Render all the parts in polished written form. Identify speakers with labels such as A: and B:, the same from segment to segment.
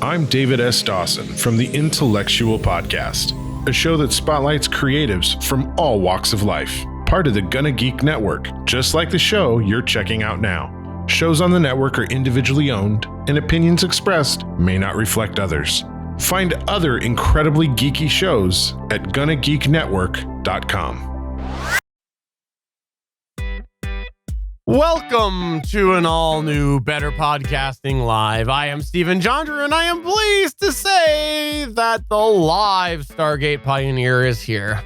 A: I'm David S. Dawson from the Intellectual Podcast, a show that spotlights creatives from all walks of life, part of the Gonna Geek Network, just like the show you're checking out now. Shows on the network are individually owned, and opinions expressed may not reflect others. Find other incredibly geeky shows at GonnaGeekNetwork.com.
B: Welcome to an all-new Better Podcasting Live. I am Stephen Jondra, and I am pleased to say that the live Stargate Pioneer is here.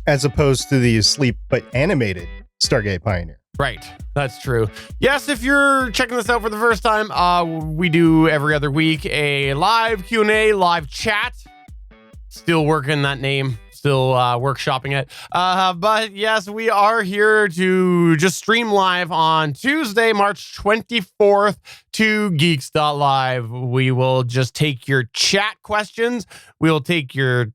C: As opposed to the asleep but animated Stargate Pioneer.
B: Right, that's true. Yes, if you're checking this out for the first time, we do every other week a live Q&A, live chat. Still working that name. Still workshopping it. But yes, we are here to just stream live on Tuesday, March 24th to Geeks.live. We will just take your chat questions. We'll take your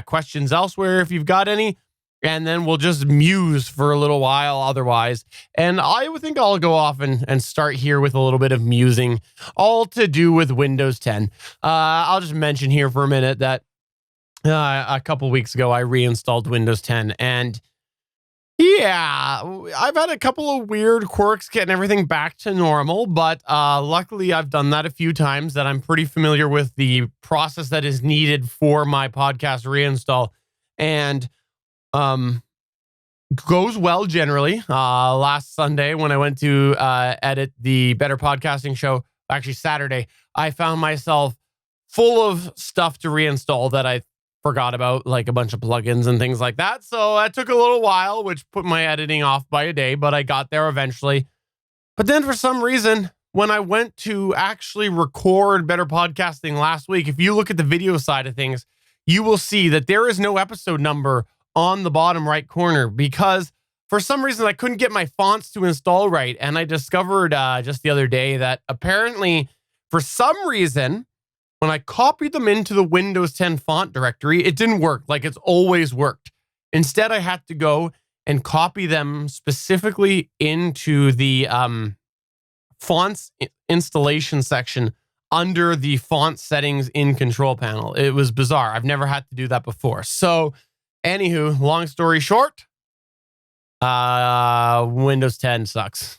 B: questions elsewhere if you've got any. And then we'll just muse for a little while otherwise. And I would think I'll go off and start here with a little bit of musing, all to do with Windows 10. I'll just mention here for a minute that a couple weeks ago, I reinstalled Windows 10, and yeah, I've had a couple of weird quirks getting everything back to normal, but luckily I've done that a few times, that I'm pretty familiar with the process that is needed for my podcast reinstall, and goes well generally. Last Sunday, when I went to edit the Better Podcasting show, actually Saturday, I found myself full of stuff to reinstall that I forgot about, like a bunch of plugins and things like that. So that took a little while, which put my editing off by a day, but I got there eventually. But then for some reason, when I went to actually record Better Podcasting last week, if you look at the video side of things, you will see that there is no episode number on the bottom right corner, because for some reason I couldn't get my fonts to install right. And I discovered just the other day that apparently for some reason, when I copied them into the Windows 10 font directory, it didn't work like it's always worked. Instead, I had to go and copy them specifically into the fonts installation section under the font settings in control panel. It was bizarre. I've never had to do that before. So, anywho, long story short, Windows 10 sucks.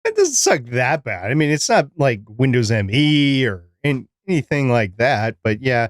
C: It doesn't suck that bad. I mean, it's not like Windows ME or anything like that, but yeah,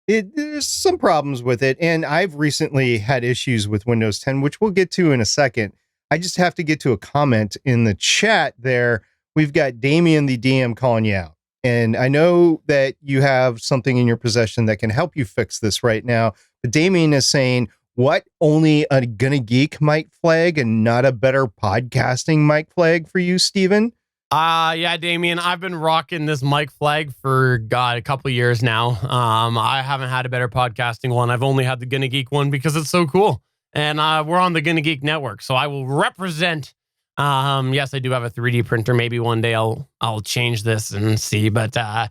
C: there's some problems with it. And I've recently had issues with Windows 10, which we'll get to in a second. I just have to get to a comment in the chat there. We've got Damien the DM calling you out. And I know that you have something in your possession that can help you fix this right now. But Damien is saying, what? Only a Gonna Geek mic flag and not a Better Podcasting mic flag for you, Steven?
B: Yeah, Damien, I've been rocking this mic flag for, God, a couple years now. I haven't had a Better Podcasting one. I've only had the Gonna Geek one because it's so cool. And we're on the Gonna Geek network, so I will represent. Yes, I do have a 3D printer. Maybe one day I'll change this and see. But yeah,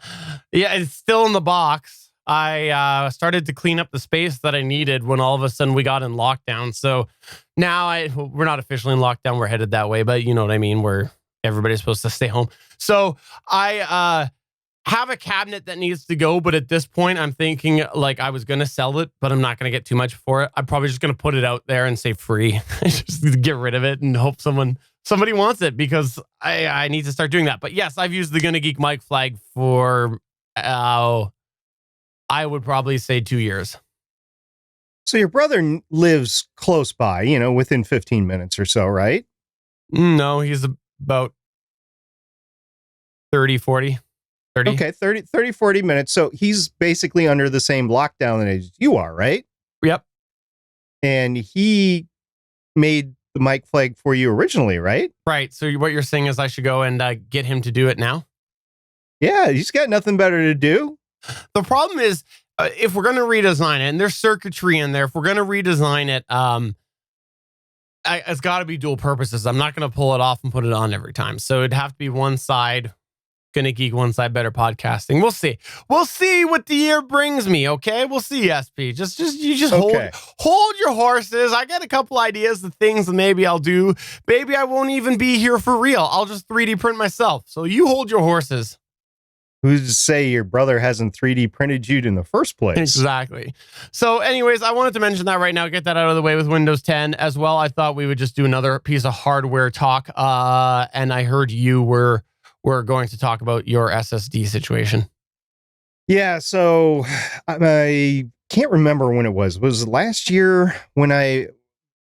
B: it's still in the box. I started to clean up the space that I needed when all of a sudden we got in lockdown. So now we're not officially in lockdown. We're headed that way, but you know what I mean? Where everybody's supposed to stay home. So I have a cabinet that needs to go. But at this point, I'm thinking like I was going to sell it, but I'm not going to get too much for it. I'm probably just going to put it out there and say free. Just get rid of it and hope somebody wants it, because I need to start doing that. But yes, I've used the Gonna Geek mic flag for I would probably say 2 years.
C: So your brother lives close by, within 15 minutes or so, right?
B: No, he's about 30, 40. 30.
C: Okay, 30, 40 minutes. So he's basically under the same lockdown as you are, right?
B: Yep.
C: And he made the mic flag for you originally, right?
B: Right. So what you're saying is I should go and get him to do it now?
C: Yeah, he's got nothing better to do.
B: The problem is, if we're going to redesign it, and there's circuitry in there, if we're going to redesign it, it's got to be dual purposes. I'm not going to pull it off and put it on every time. So it'd have to be one side Gonna Geek, one side Better Podcasting. We'll see. We'll see what the year brings me, okay? We'll see, SP. Just
C: okay.
B: hold your horses. I got a couple ideas of things that maybe I'll do. Maybe I won't even be here for real. I'll just 3D print myself. So you hold your horses.
C: who's to say your brother hasn't 3D printed you in the first place?
B: Exactly. So anyways, I wanted to mention that right now, get that out of the way with Windows 10 as well. I thought we would just do another piece of hardware talk. And I heard you were going to talk about your SSD situation.
C: Yeah, so I can't remember when it was. Was it last year when I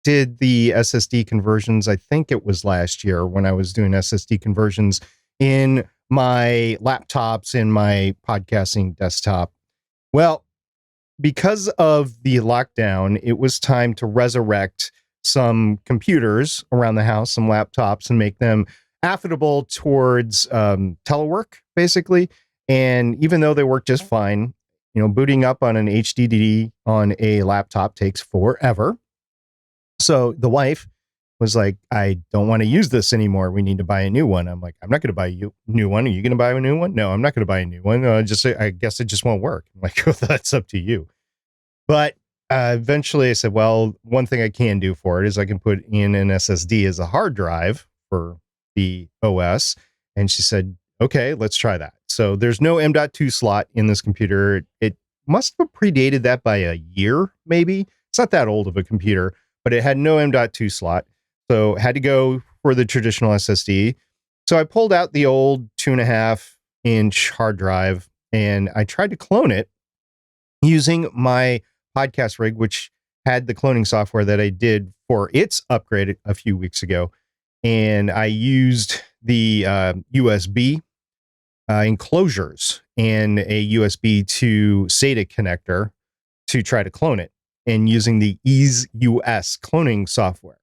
C: did the SSD conversions? I think it was last year when I was doing SSD conversions in my laptops, in my podcasting desktop. Well, because of the lockdown, it was time to resurrect some computers around the house, some laptops, and make them affordable towards telework, basically. And even though they work just fine, booting up on an HDD on a laptop takes forever. So the wife was like, I don't want to use this anymore. We need to buy a new one. I'm like, I'm not going to buy you a new one. Are you going to buy a new one? No, I'm not going to buy a new one. I guess it just won't work. I'm like, well, that's up to you. But eventually I said, well, one thing I can do for it is I can put in an SSD as a hard drive for the OS. And she said, okay, let's try that. So there's no M.2 slot in this computer. It must have predated that by a year, maybe. It's not that old of a computer, but it had no M.2 slot. So had to go for the traditional SSD. So I pulled out the old 2.5-inch hard drive and I tried to clone it using my podcast rig, which had the cloning software that I did for its upgrade a few weeks ago. And I used the USB enclosures and a USB to SATA connector to try to clone it, and using the Ease US cloning software.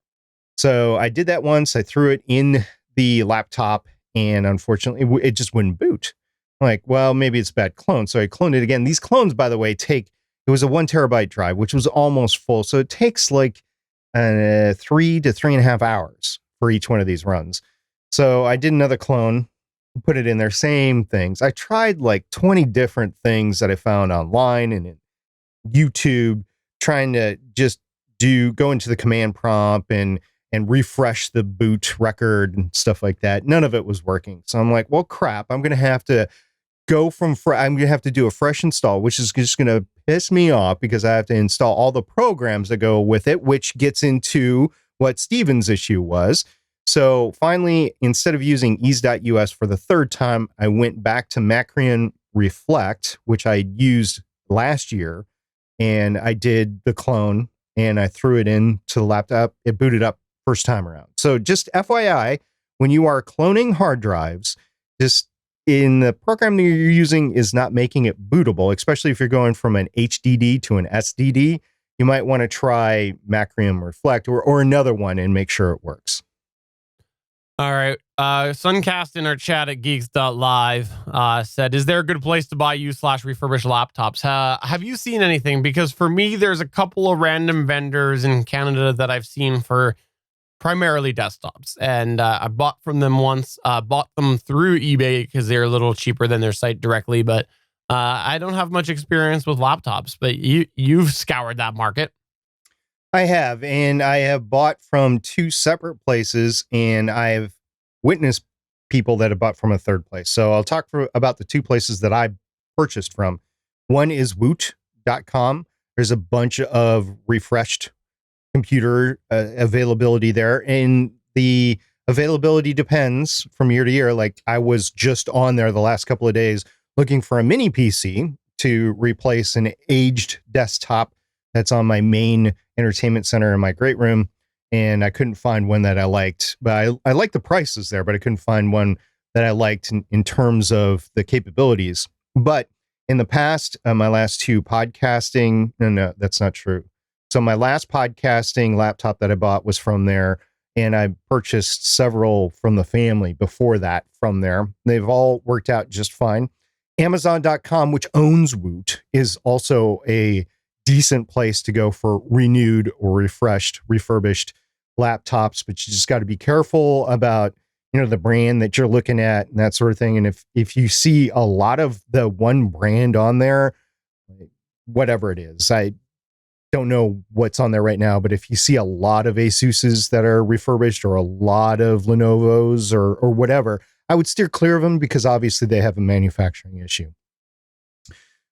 C: So I did that once. I threw it in the laptop, and unfortunately, it just wouldn't boot. I'm like, well, maybe it's a bad clone. So I cloned it again. These clones, by the way, it was a 1 terabyte drive, which was almost full. So it takes like 3 to 3.5 hours for each one of these runs. So I did another clone, put it in there, same things. I tried like 20 different things that I found online and in YouTube, trying to just go into the command prompt and refresh the boot record and stuff like that. None of it was working. So I'm like, well, crap, I'm going to have to I'm going to have to do a fresh install, which is just going to piss me off because I have to install all the programs that go with it, which gets into what Steven's issue was. So finally, instead of using ease.us for the third time, I went back to Macrian Reflect, which I used last year, and I did the clone and I threw it into the laptop. It booted up first time around. So just FYI, when you are cloning hard drives, just in the program that you're using is not making it bootable, especially if you're going from an HDD to an SDD, you might want to try Macrian Reflect or another one and make sure it works.
B: All right. Suncast in our chat at geeks.live said, is there a good place to buy used/refurbished laptops? Have you seen anything? Because for me, there's a couple of random vendors in Canada that I've seen for primarily desktops. And I bought from them once, bought them through eBay because they're a little cheaper than their site directly. But I don't have much experience with laptops, but you've scoured that market.
C: I have, and I have bought from 2 separate places, and I've witnessed people that have bought from a third place. So I'll talk about the 2 places that I purchased from. One is woot.com. There's a bunch of refreshed computer availability there, and the availability depends from year to year. Like I was just on there the last couple of days looking for a mini PC to replace an aged desktop that's on my main entertainment center in my great room, and I couldn't find one that I liked. But I liked the prices there, but I couldn't find one that I liked in terms of the capabilities. But in the past, my last 2 podcasting, no, that's not true. So my last podcasting laptop that I bought was from there, and I purchased several from the family before that from there. They've all worked out just fine. Amazon.com, which owns Woot, is also a decent place to go for renewed or refurbished laptops, but you just got to be careful about, the brand that you're looking at and that sort of thing. And if you see a lot of the one brand on there, whatever it is, I don't know what's on there right now, but if you see a lot of Asuses that are refurbished or a lot of Lenovo's or whatever, I would steer clear of them because obviously they have a manufacturing issue.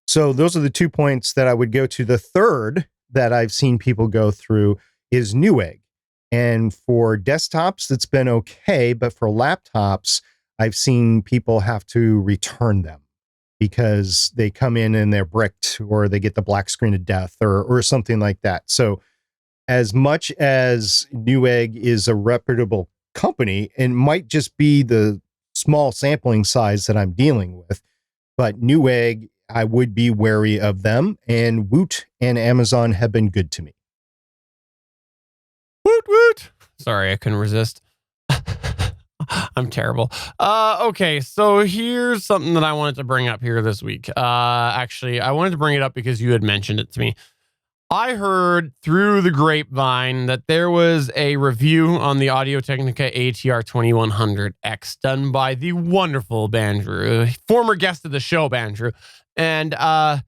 C: So those are the 2 points that I would go to. The third that I've seen people go through is NewEgg. And for desktops, that's been okay. But for laptops, I've seen people have to return them because they come in and they're bricked, or they get the black screen of death, or something like that. So as much as NewEgg is a reputable company, and might just be the small sampling size that I'm dealing with, but NewEgg, I would be wary of them, and Woot and Amazon have been good to me.
B: Woot woot. Sorry, I couldn't resist. I'm terrible. Okay, so here's something that I wanted to bring up here this week. Actually, I wanted to bring it up because you had mentioned it to me. I heard through the grapevine that there was a review on the Audio-Technica ATR 2100X done by the wonderful Bandrew, former guest of the show, Bandrew. And I'll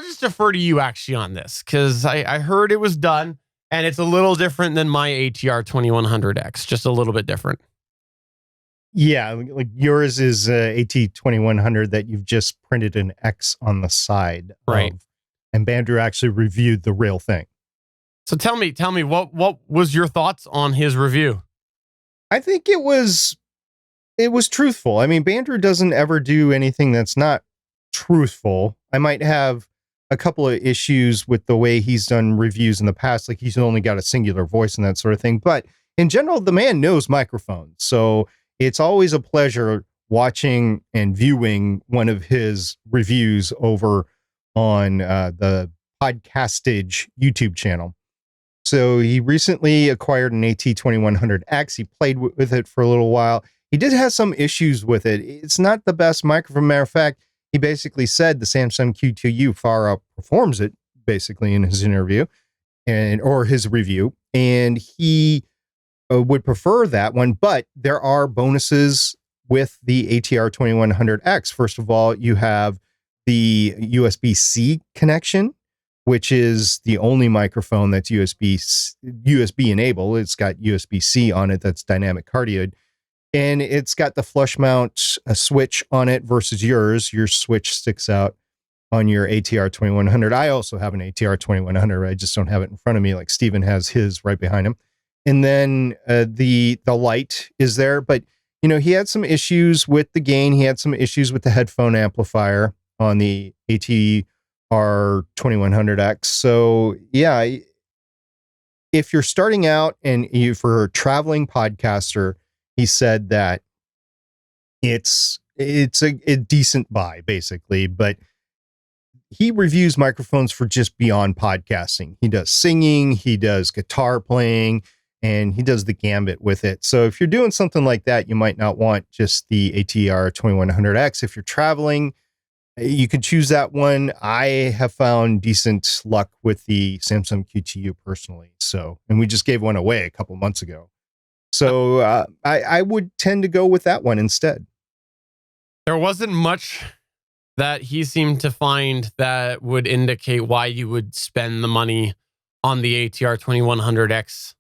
B: just defer to you actually on this, because I heard it was done, and it's a little different than my ATR 2100X, just a little bit different.
C: Yeah, like yours is AT2100 that you've just printed an X on the side.
B: Right.
C: And Bandrew actually reviewed the real thing.
B: So tell me, what was your thoughts on his review?
C: I think it was truthful. I mean, Bandrew doesn't ever do anything that's not truthful. I might have a couple of issues with the way he's done reviews in the past, like he's only got a singular voice and that sort of thing. But in general, the man knows microphones. So it's always a pleasure watching and viewing one of his reviews over on the Podcastage YouTube channel. So he recently acquired an AT2100X. He played with it for a little while. He did have some issues with it. It's not the best microphone. Matter of fact, he basically said the Samsung Q2U far outperforms it, basically, in his interview or his review. And he would prefer that one, but there are bonuses with the ATR 2100X. First of all, you have the USB-C connection, which is the only microphone that's USB enabled. It's got USB-C on it that's dynamic cardioid. And it's got the flush mount switch on it versus yours. Your switch sticks out on your ATR 2100. I also have an ATR 2100. I just don't have it in front of me like Steven has his right behind him. And then the light is there. But, you know, he had some issues with the gain. He had some issues with the headphone amplifier on the ATR 2100X. So, yeah, if you're starting out and for a traveling podcaster, he said that it's a decent buy, basically. But he reviews microphones for just beyond podcasting. He does singing, he does guitar playing, and he does the gambit with it. So if you're doing something like that, you might not want just the ATR 2100X. If you're traveling, you could choose that one. I have found decent luck with the Samsung Q2U personally. So, and we just gave one away a couple months ago. So I would tend to go with that one instead.
B: There wasn't much that he seemed to find that would indicate why you would spend the money on the ATR 2100X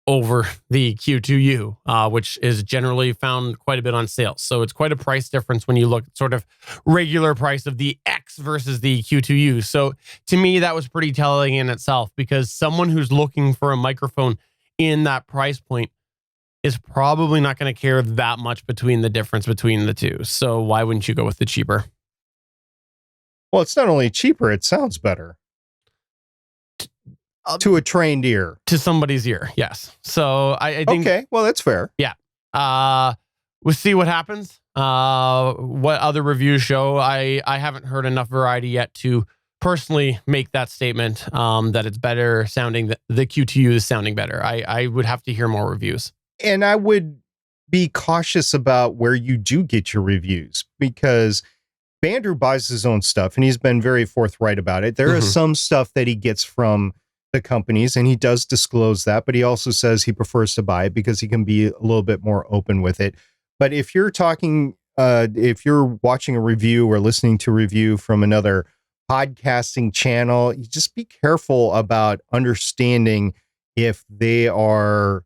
B: over the Q2U, which is generally found quite a bit on sale. So it's quite a price difference when you look at sort of regular price of the X versus the Q2U. So to me, that was pretty telling in itself, because someone who's looking for a microphone in that price point is probably not going to care that much between the difference between the two. So why wouldn't you go with the cheaper?
C: Well, it's not only cheaper, it sounds better. To a trained ear.
B: To somebody's ear, yes. So I think...
C: Okay, well, that's fair.
B: Yeah. We'll see what happens. What other reviews show. I haven't heard enough variety yet to personally make that statement that it's better sounding. The Q2U is sounding better. I would have to hear more reviews.
C: And I would be cautious about where you do get your reviews, because Bandrew buys his own stuff and he's been very forthright about it. There is some stuff that he gets from the companies and he does disclose that, but he also says he prefers to buy it because he can be a little bit more open with it. But if you're talking, if you're watching a review or listening to a review from another podcasting channel, you just be careful about understanding if they are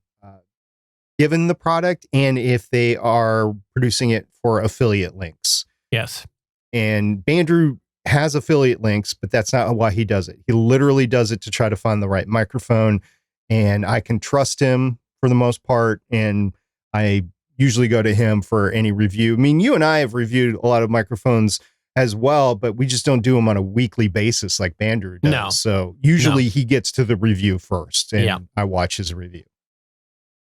C: given the product and if they are producing it for affiliate links.
B: Yes.
C: And Bandrew has affiliate links, but that's not why he does it. He literally does it to try to find the right microphone. And I can trust him for the most part. And I usually go to him for any review. I mean, you and I have reviewed a lot of microphones as well, but we just don't do them on a weekly basis like Bandrew does.
B: No.
C: So usually he gets to the review first and I watch his review.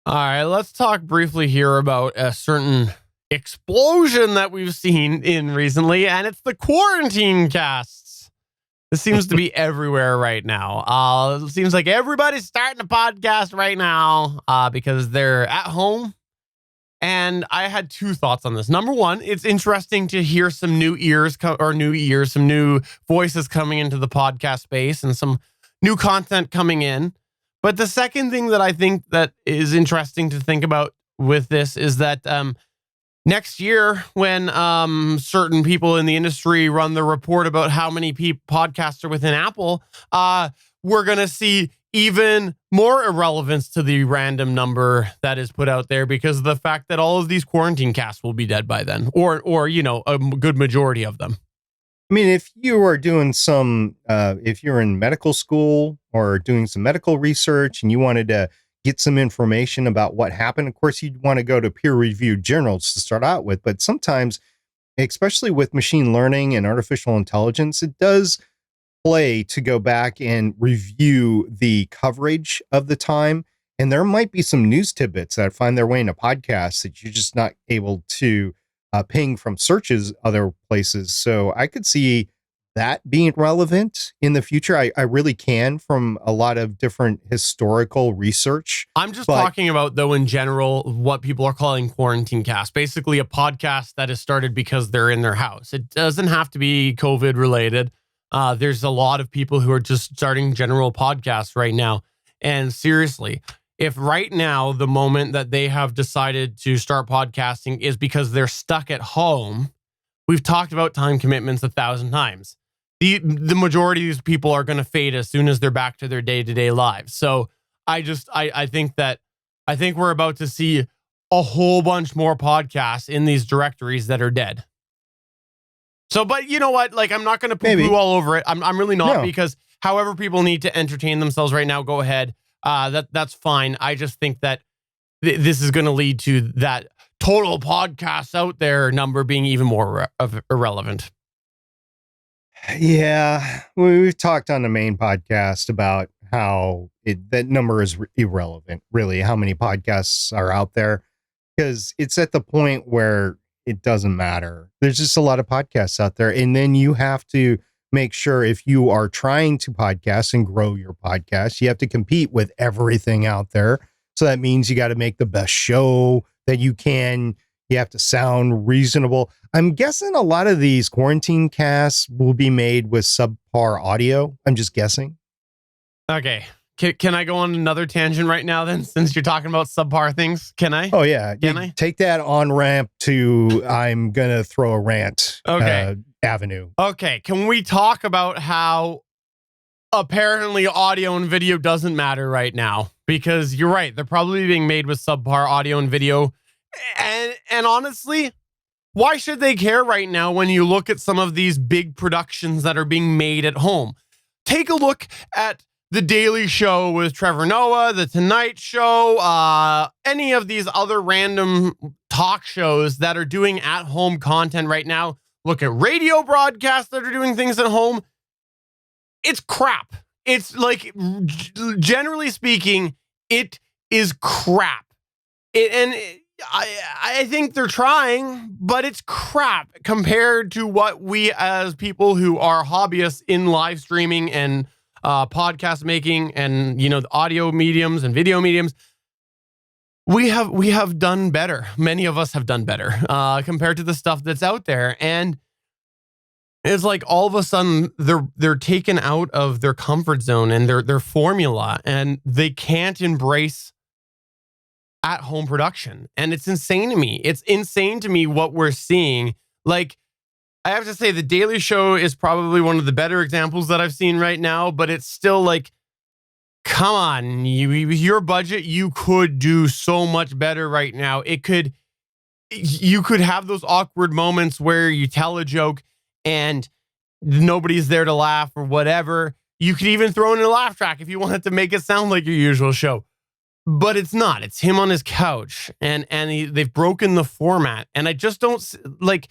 B: All right, let's talk briefly here about a certain explosion that we've seen in recently, and it's the quarantine casts. This seems to be everywhere right now. It seems like everybody's starting a podcast right now because they're at home. And I had two thoughts on this. Number one, it's interesting to hear some new some new voices coming into the podcast space and some new content coming in. But the second thing that I think that is interesting to think about with this is that next year, when certain people in the industry run the report about how many podcasts are within Apple, we're going to see even more irrelevance to the random number that is put out there because of the fact that all of these quarantine casts will be dead by then, or you know, a good majority of them.
C: I mean, if you are doing if you're in medical school or doing some medical research and you wanted to get some information about what happened, of course, you'd want to go to peer-reviewed journals to start out with. But sometimes, especially with machine learning and artificial intelligence, it does play to go back and review the coverage of the time. And there might be some news tidbits that find their way into podcasts that you're just not able to ping from searches other places. So I could see that being relevant in the future. I really can, from a lot of different historical research.
B: I'm just talking about, though, in general, what people are calling quarantine cast. Basically a podcast that is started because they're in their house. It doesn't have to be COVID related. There's a lot of people who are just starting general podcasts right now. And seriously, if right now, the moment that they have decided to start podcasting is because they're stuck at home, we've talked about time commitments 1,000 times. The majority of these people are going to fade as soon as they're back to their day-to-day lives. So I think we're about to see a whole bunch more podcasts in these directories that are dead. So, but you know what? Like, I'm not going to poo-poo all over it. I'm really not, because however people need to entertain themselves right now, go ahead. That's fine. I just think that this is going to lead to that total podcasts out there number being even more irrelevant.
C: Yeah, we've talked on the main podcast about how that number is irrelevant, really, how many podcasts are out there, because it's at the point where it doesn't matter. There's just a lot of podcasts out there. And then you have to make sure, if you are trying to podcast and grow your podcast, you have to compete with everything out there. So that means you got to make the best show that you can. You have to sound reasonable. I'm guessing a lot of these quarantine casts will be made with subpar audio. I'm just guessing.
B: Okay. Can I go on another tangent right now then, since you're talking about subpar things? Can I?
C: Oh, yeah.
B: Can I?
C: Take that on ramp to I'm going to throw a rant avenue.
B: Okay. Can we talk about how apparently audio and video doesn't matter right now? Because you're right. They're probably being made with subpar audio and video. And honestly, why should they care right now when you look at some of these big productions that are being made at home? Take a look at The Daily Show with Trevor Noah, The Tonight Show, any of these other random talk shows that are doing at-home content right now. Look at radio broadcasts that are doing things at home. It's crap. It's like, generally speaking, it is crap. I think they're trying, but it's crap compared to what we, as people who are hobbyists in live streaming and podcast making and, you know, the audio mediums and video mediums, we have done better. Many of us have done better compared to the stuff that's out there. And it's like all of a sudden they're taken out of their comfort zone and their formula, and they can't embrace at-home production. And it's insane to me. It's insane to me what we're seeing. Like, I have to say, The Daily Show is probably one of the better examples that I've seen right now, but it's still like, come on, with your budget, you could do so much better right now. You could have those awkward moments where you tell a joke and nobody's there to laugh or whatever. You could even throw in a laugh track if you wanted to make it sound like your usual show. But it's not. It's him on his couch, and they've broken the format. And I just don't like.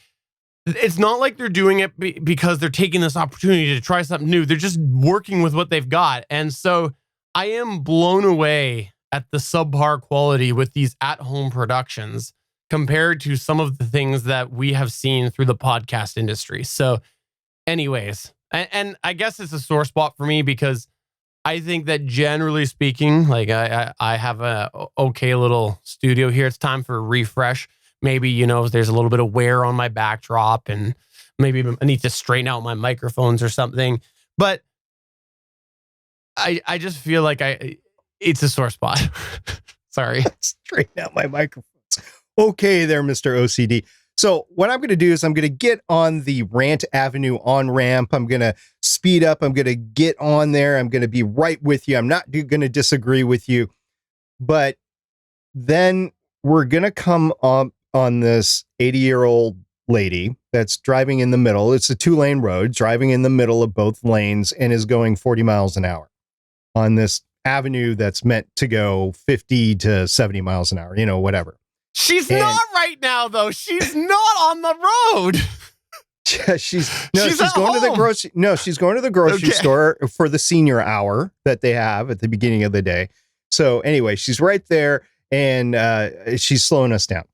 B: It's not like they're doing it because they're taking this opportunity to try something new. They're just working with what they've got, and so I am blown away at the subpar quality with these at-home productions compared to some of the things that we have seen through the podcast industry. So, anyways, and I guess it's a sore spot for me because I think that generally speaking, like I have a okay little studio here. It's time for a refresh. Maybe, there's a little bit of wear on my backdrop and maybe I need to straighten out my microphones or something. But I just feel like it's a sore spot. Sorry.
C: Straighten out my microphones. Okay there, Mr. OCD. So what I'm going to do is I'm going to get on the Rant Avenue on-ramp. I'm going to speed up. I'm going to get on there. I'm going to be right with you. I'm not going to disagree with you. But then we're going to come up on this 80-year-old lady that's driving in the middle. It's a 2-lane road, driving in the middle of both lanes and is going 40 miles an hour on this avenue that's meant to go 50 to 70 miles an hour, whatever.
B: She's not right now, though. She's not on the road.
C: She's going to the grocery. No, she's going to the grocery store for the senior hour that they have at the beginning of the day. So anyway, she's right there and she's slowing us down.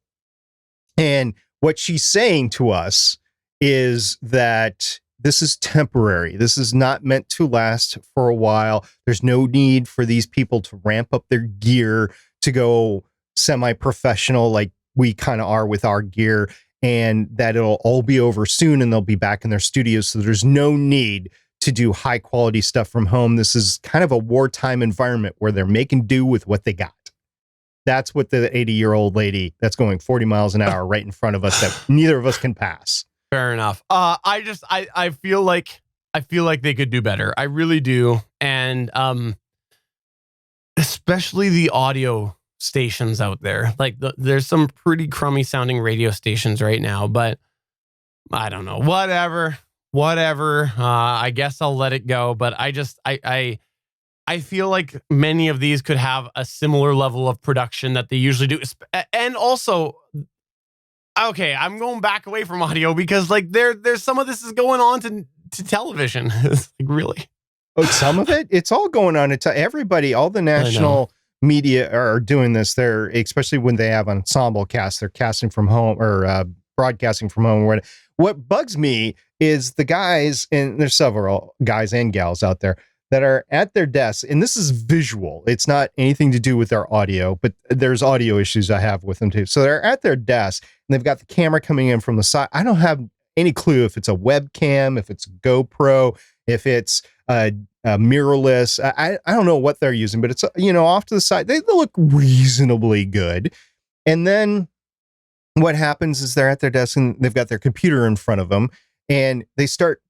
C: And what she's saying to us is that this is temporary. This is not meant to last for a while. There's no need for these people to ramp up their gear to go semi-professional like we kind of are with our gear, and that it'll all be over soon and they'll be back in their studios. So there's no need to do high quality stuff from home. This is kind of a wartime environment where they're making do with what they got. That's what the 80-year-old lady that's going 40 miles an hour right in front of us that neither of us can pass.
B: Fair enough. I feel like they could do better. I really do. And especially the audio stations out there. Like there's some pretty crummy sounding radio stations right now, but I don't know. Whatever. I guess I'll let it go. But I feel like many of these could have a similar level of production that they usually do. And also, okay, I'm going back away from audio because like there's some of this is going on to television. It's like, really?
C: Oh, some of it? It's all going on. Everybody, all the national media are doing this. They're, especially when they have ensemble casts, they're casting from home or broadcasting from home. What bugs me is the guys, and there's several guys and gals out there that are at their desks, and this is visual. It's not anything to do with their audio, but there's audio issues I have with them too. So they're at their desk and they've got the camera coming in from the side. I don't have any clue if it's a webcam, if it's a GoPro, if it's a mirrorless. I don't know what they're using, but it's, off to the side. They look reasonably good. And then what happens is they're at their desk and they've got their computer in front of them and they start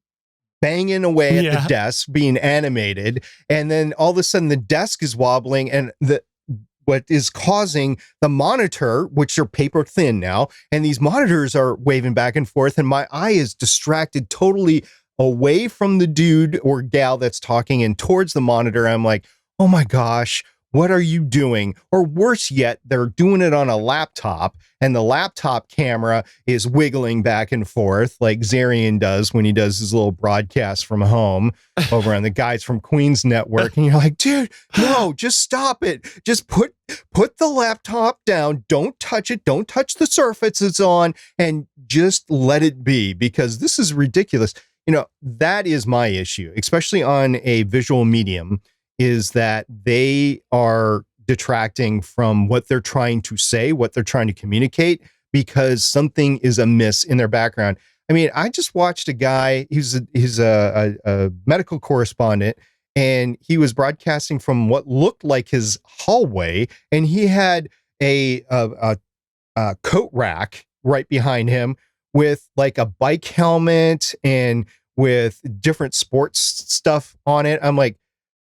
C: banging away at the desk, being animated, and then all of a sudden the desk is wobbling, and what is causing the monitor, which are paper thin now, and these monitors are waving back and forth, and my eye is distracted totally away from the dude or gal that's talking and towards the monitor. I'm like, oh my gosh, what are you doing? Or worse yet, they're doing it on a laptop and the laptop camera is wiggling back and forth like Zarian does when he does his little broadcast from home over on the Guys from Queens network. And you're like, dude, no, just stop it. Just put the laptop down. Don't touch it. Don't touch the surface it's on and just let it be, because this is ridiculous. That is my issue, especially on a visual medium, is that they are detracting from what they're trying to say, what they're trying to communicate, because something is amiss in their background. I mean, I just watched a guy, he's a medical correspondent, and he was broadcasting from what looked like his hallway, and he had a coat rack right behind him with like a bike helmet and with different sports stuff on it. I'm like,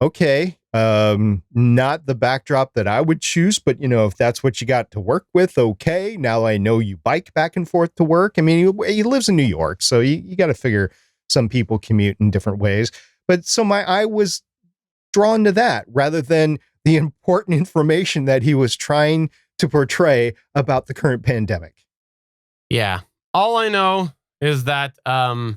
C: okay, not the backdrop that I would choose, but if that's what you got to work with, okay. Now I know you bike back and forth to work. I mean, he lives in New York, so you got to figure some people commute in different ways. But so my eye was drawn to that rather than the important information that he was trying to portray about the current pandemic.
B: Yeah. All I know is that I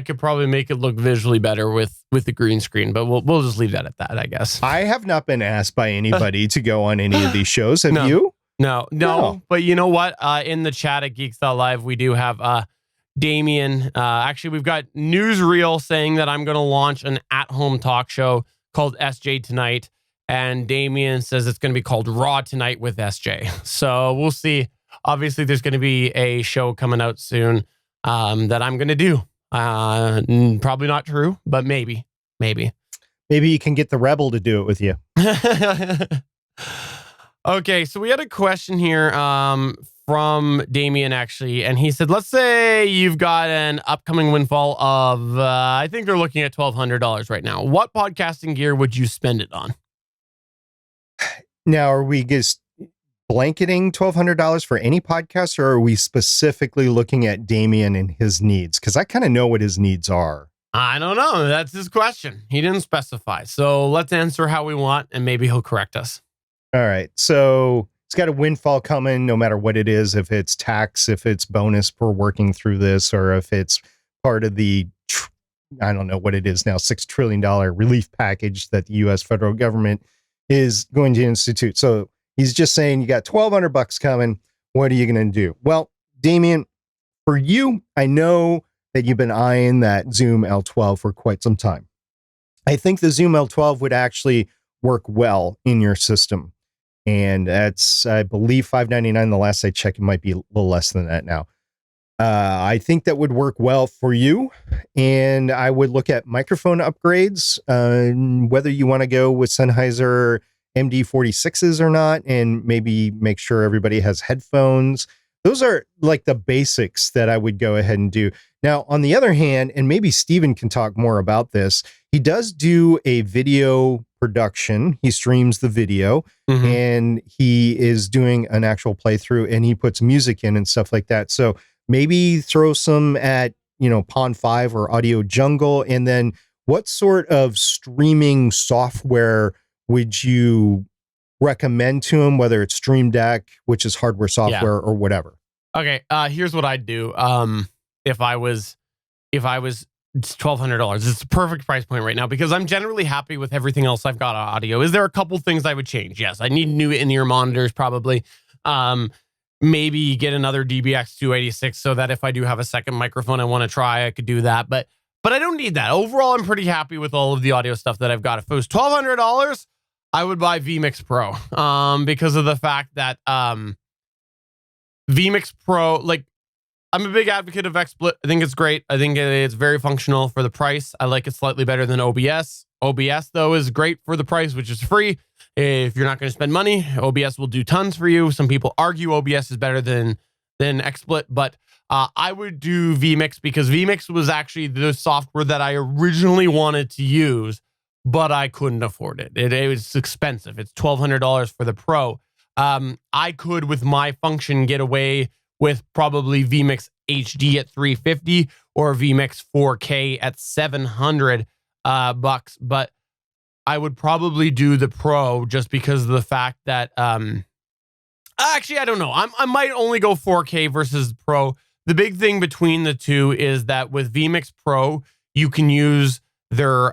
B: could probably make it look visually better with the green screen, but we'll just leave that at that, I guess.
C: I have not been asked by anybody to go on any of these shows. Have you?
B: No. But you know what? In the chat at Geeks.live, we do have Damien. Actually, we've got Newsreel saying that I'm going to launch an at-home talk show called SJ Tonight. And Damien says it's going to be called Raw Tonight with SJ. So we'll see. Obviously, there's going to be a show coming out soon that I'm going to do. Probably not true, but maybe. Maybe
C: you can get the Rebel to do it with you.
B: Okay, so we had a question here from Damien, actually, and he said, let's say you've got an upcoming windfall of, I think they're looking at $1,200 right now. What podcasting gear would you spend it on?
C: Now, are we just blanketing $1,200 for any podcast, or are we specifically looking at Damien and his needs? Because I kind of know what his needs are.
B: I don't know. That's his question. He didn't specify. So let's answer how we want, and maybe he'll correct us.
C: All right. So it's got a windfall coming, no matter what it is, if it's tax, if it's bonus for working through this, or if it's part of the, I don't know what it is now, $6 trillion relief package that the U.S. federal government is going to institute. So he's just saying, you got $1,200 coming. What are you going to do? Well, Damien, for you, I know that you've been eyeing that Zoom L12 for quite some time. I think the Zoom L12 would actually work well in your system. And that's, I believe, $599. The last I checked, it might be a little less than that now. I think that would work well for you. And I would look at microphone upgrades, whether you want to go with Sennheiser MD46s or not, and maybe make sure everybody has headphones. Those are like the basics that I would go ahead and do. Now, on the other hand, and maybe Steven can talk more about this, he does do a video production. He streams the video, and he is doing an actual playthrough, and he puts music in and stuff like that. So maybe throw some at, Pond 5 or Audio Jungle. And then what sort of streaming software would you recommend to him, whether it's Stream Deck, which is hardware software, or whatever?
B: Okay, here's what I'd do. If I was it's $1,200. It's the perfect price point right now because I'm generally happy with everything else I've got on audio. Is there a couple things I would change? Yes, I need new in-ear monitors probably. Maybe get another DBX 286 so that if I do have a second microphone I want to try, I could do that. But I don't need that. Overall, I'm pretty happy with all of the audio stuff that I've got. If it was $1,200, I would buy vMix Pro because of the fact that vMix Pro, like, I'm a big advocate of XSplit. I think it's great. I think it's very functional for the price. I like it slightly better than OBS. OBS, though, is great for the price, which is free. If you're not going to spend money, OBS will do tons for you. Some people argue OBS is better than XSplit, but I would do vMix because vMix was actually the software that I originally wanted to use, but I couldn't afford it. It was expensive. It's $1,200 for the Pro. I could, with my function, get away with probably vMix HD at $350 or vMix 4K at $700 bucks, but I would probably do the Pro just because of the fact that actually I don't know. I might only go 4K versus Pro. The big thing between the two is that with vMix Pro, you can use their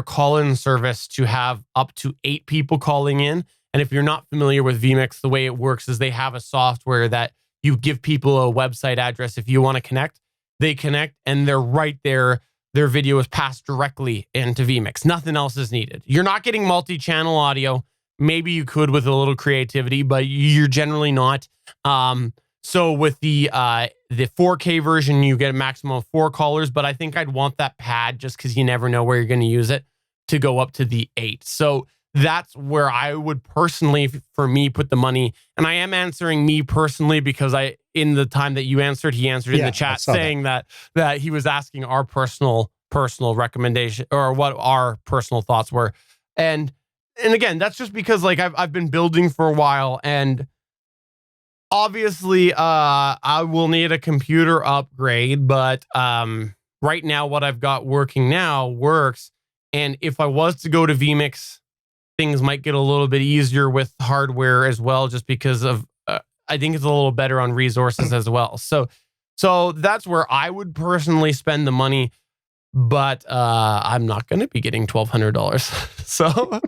B: call-in service to have up to 8 people calling in. And if you're not familiar with vMix, the way it works is they have a software that you give people a website address. If you want to connect, they connect and they're right there. Their video is passed directly into vMix. Nothing else is needed. You're not getting multi-channel audio. Maybe you could with a little creativity, but you're generally not. So with the 4K version, you get a maximum of 4 callers, but I think I'd want that pad just because you never know where you're going to use it to go up to the 8. So that's where I would personally, for me, put the money. And I am answering me personally because in the time that you answered, he answered in the chat saying that he was asking our personal personal recommendation or what our personal thoughts were. And again, that's just because like I've been building for a while, and obviously I will need a computer upgrade, but right now what I've got working now works. And if I was to go to vMix, things might get a little bit easier with hardware as well, just because of I think it's a little better on resources as well. So that's where I would personally spend the money, but I'm not going to be getting $1,200.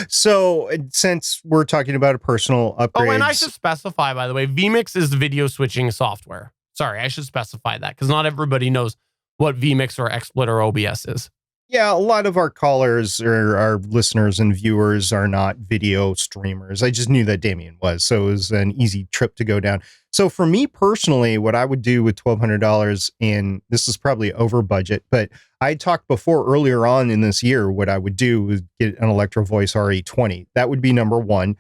C: So since we're talking about a personal upgrade.
B: Oh, and I should specify, by the way, vMix is the video switching software. Sorry, I should specify that because not everybody knows what vMix or XSplit or OBS is.
C: Yeah, a lot of our callers or our listeners and viewers are not video streamers. I just knew that Damien was, so it was an easy trip to go down. So for me personally, what I would do with $1,200, and this is probably over budget, but I talked before earlier on in this year, what I would do is get an Electro Voice RE20. That would be number one.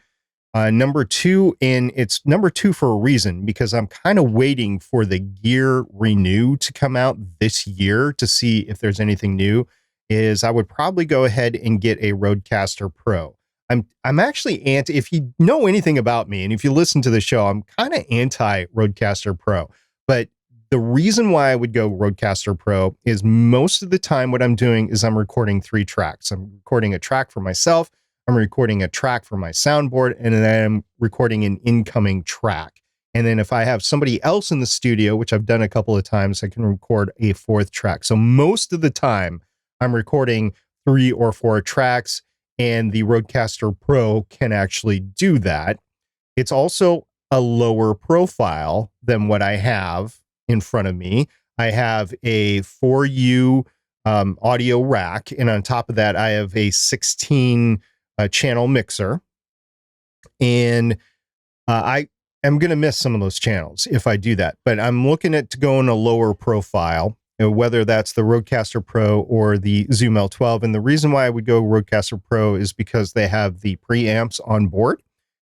C: Number two, and it's number two for a reason, because I'm kind of waiting for the Gear Renew to come out this year to see if there's anything new. Is I would probably go ahead and get a Roadcaster Pro. I'm actually anti, if you know anything about me and if you listen to the show, I'm kind of anti Roadcaster Pro. But the reason why I would go Roadcaster Pro is most of the time what I'm doing is I'm recording 3 tracks. I'm recording a track for myself, I'm recording a track for my soundboard, and then I'm recording an incoming track. And then if I have somebody else in the studio, which I've done a couple of times, I can record a 4th track. So most of the time I'm recording 3 or 4 tracks, and the Roadcaster Pro can actually do that. It's also a lower profile than what I have in front of me. I have a 4U audio rack, and on top of that, I have a 16 channel mixer. And I am going to miss some of those channels if I do that, but I'm looking at to go in a lower profile, whether that's the Roadcaster Pro or the Yuzu Male 12. And the reason why I would go Roadcaster Pro is because they have the preamps on board.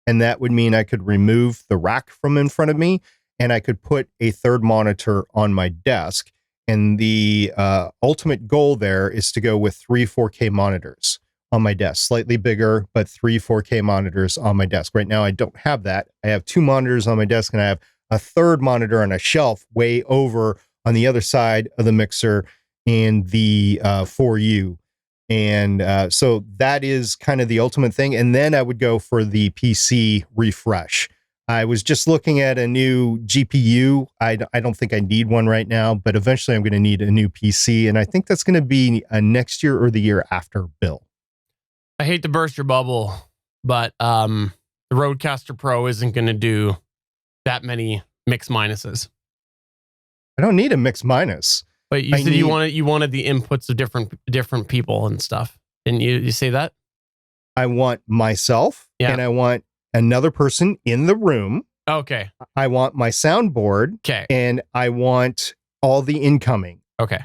C: And that would mean I could remove the rack from in front of me, and I could put a 3rd monitor on my desk. And the ultimate goal there is to go with 3 4K monitors on my desk, slightly bigger, but 3 4K monitors on my desk. Right now, I don't have that. I have 2 monitors on my desk, and I have a 3rd monitor on a shelf way over on the other side of the mixer and the 4U. And so that is kind of the ultimate thing. And then I would go for the PC refresh. I was just looking at a new GPU. I don't think I need one right now, but eventually I'm going to need a new PC. And I think that's going to be a next year or the year after Bill.
B: I hate to burst your bubble, but the Roadcaster Pro isn't going to do that many mix minuses.
C: I don't need a mix minus.
B: But you said you wanted the inputs of different people and stuff. Didn't you say that?
C: I want myself, and I want another person in the room.
B: Okay.
C: I want my soundboard.
B: Okay.
C: And I want all the incoming.
B: Okay.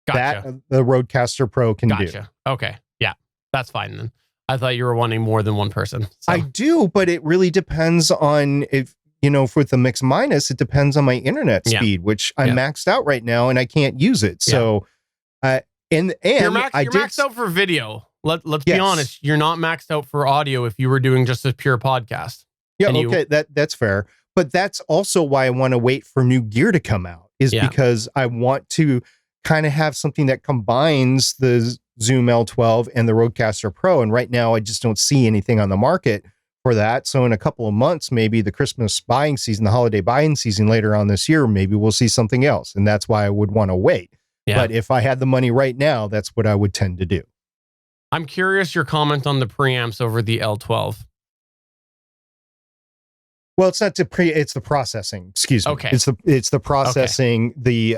B: Gotcha.
C: That the Roadcaster Pro can do.
B: Okay. Yeah. That's fine then. I thought you were wanting more than one person. So.
C: I do, but it really depends on if, for the mix minus, it depends on my internet speed, which I'm maxed out right now and I can't use it. So, and
B: you're maxed out for video. Let's be honest. You're not maxed out for audio if you were doing just a pure podcast.
C: Yeah. Okay. That's fair. But that's also why I want to wait for new gear to come out because I want to kind of have something that combines the Yuzu Male 12 and the Roadcaster Pro. And right now I just don't see anything on the market for that. So in a couple of months, maybe the Christmas buying season, the holiday buying season later on this year, maybe we'll see something else. And that's why I would want to wait. Yeah. But if I had the money right now, that's what I would tend to do.
B: I'm curious your comment on the preamps over the L12.
C: Well, it's not it's the processing. Excuse me.
B: Okay.
C: It's the processing, the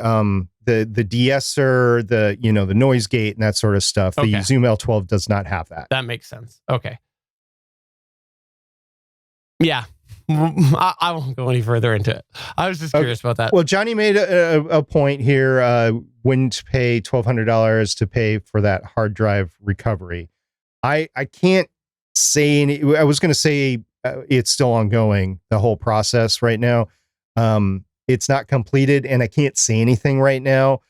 C: de-esser, the noise gate and that sort of stuff. The Yuzu Male 12 does not have that.
B: That makes sense. Okay. Yeah. I won't go any further into it. I was just curious about that.
C: Well, Johnny made a point here. Wouldn't pay $1,200 to pay for that hard drive recovery. I can't say any. I was going to say it's still ongoing, the whole process right now. It's not completed, and I can't say anything right now.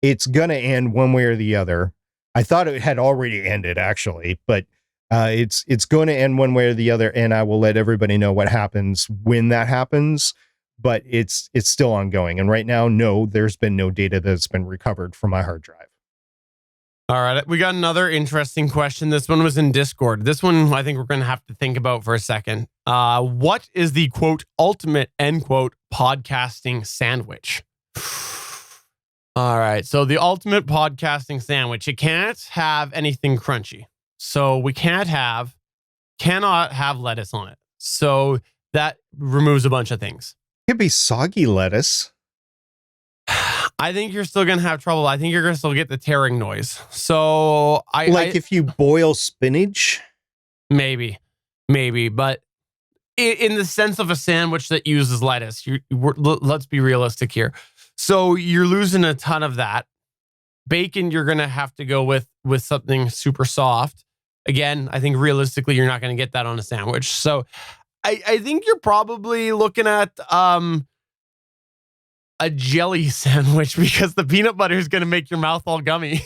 C: it's going to end one way or the other. I thought it had already ended, actually, but it's going to end one way or the other, and I will let everybody know what happens when that happens. But it's still ongoing, and right now, no, there's been no data that's been recovered from my hard drive.
B: All right, we got another interesting question. This one was in Discord. This one I think we're going to have to think about for a second. What is the quote ultimate end quote podcasting sandwich? All right, so the ultimate podcasting sandwich. It can't have anything crunchy. So we cannot have lettuce on it. So that removes a bunch of things.
C: It could be soggy lettuce.
B: I think you're still going to have trouble. I think you're going to still get the tearing noise. So
C: if you boil spinach,
B: maybe, but in the sense of a sandwich that uses lettuce, let's be realistic here. So you're losing a ton of that. Bacon, you're going to have to go with something super soft. Again, I think realistically, you're not going to get that on a sandwich. So I think you're probably looking at a jelly sandwich because the peanut butter is going to make your mouth all gummy.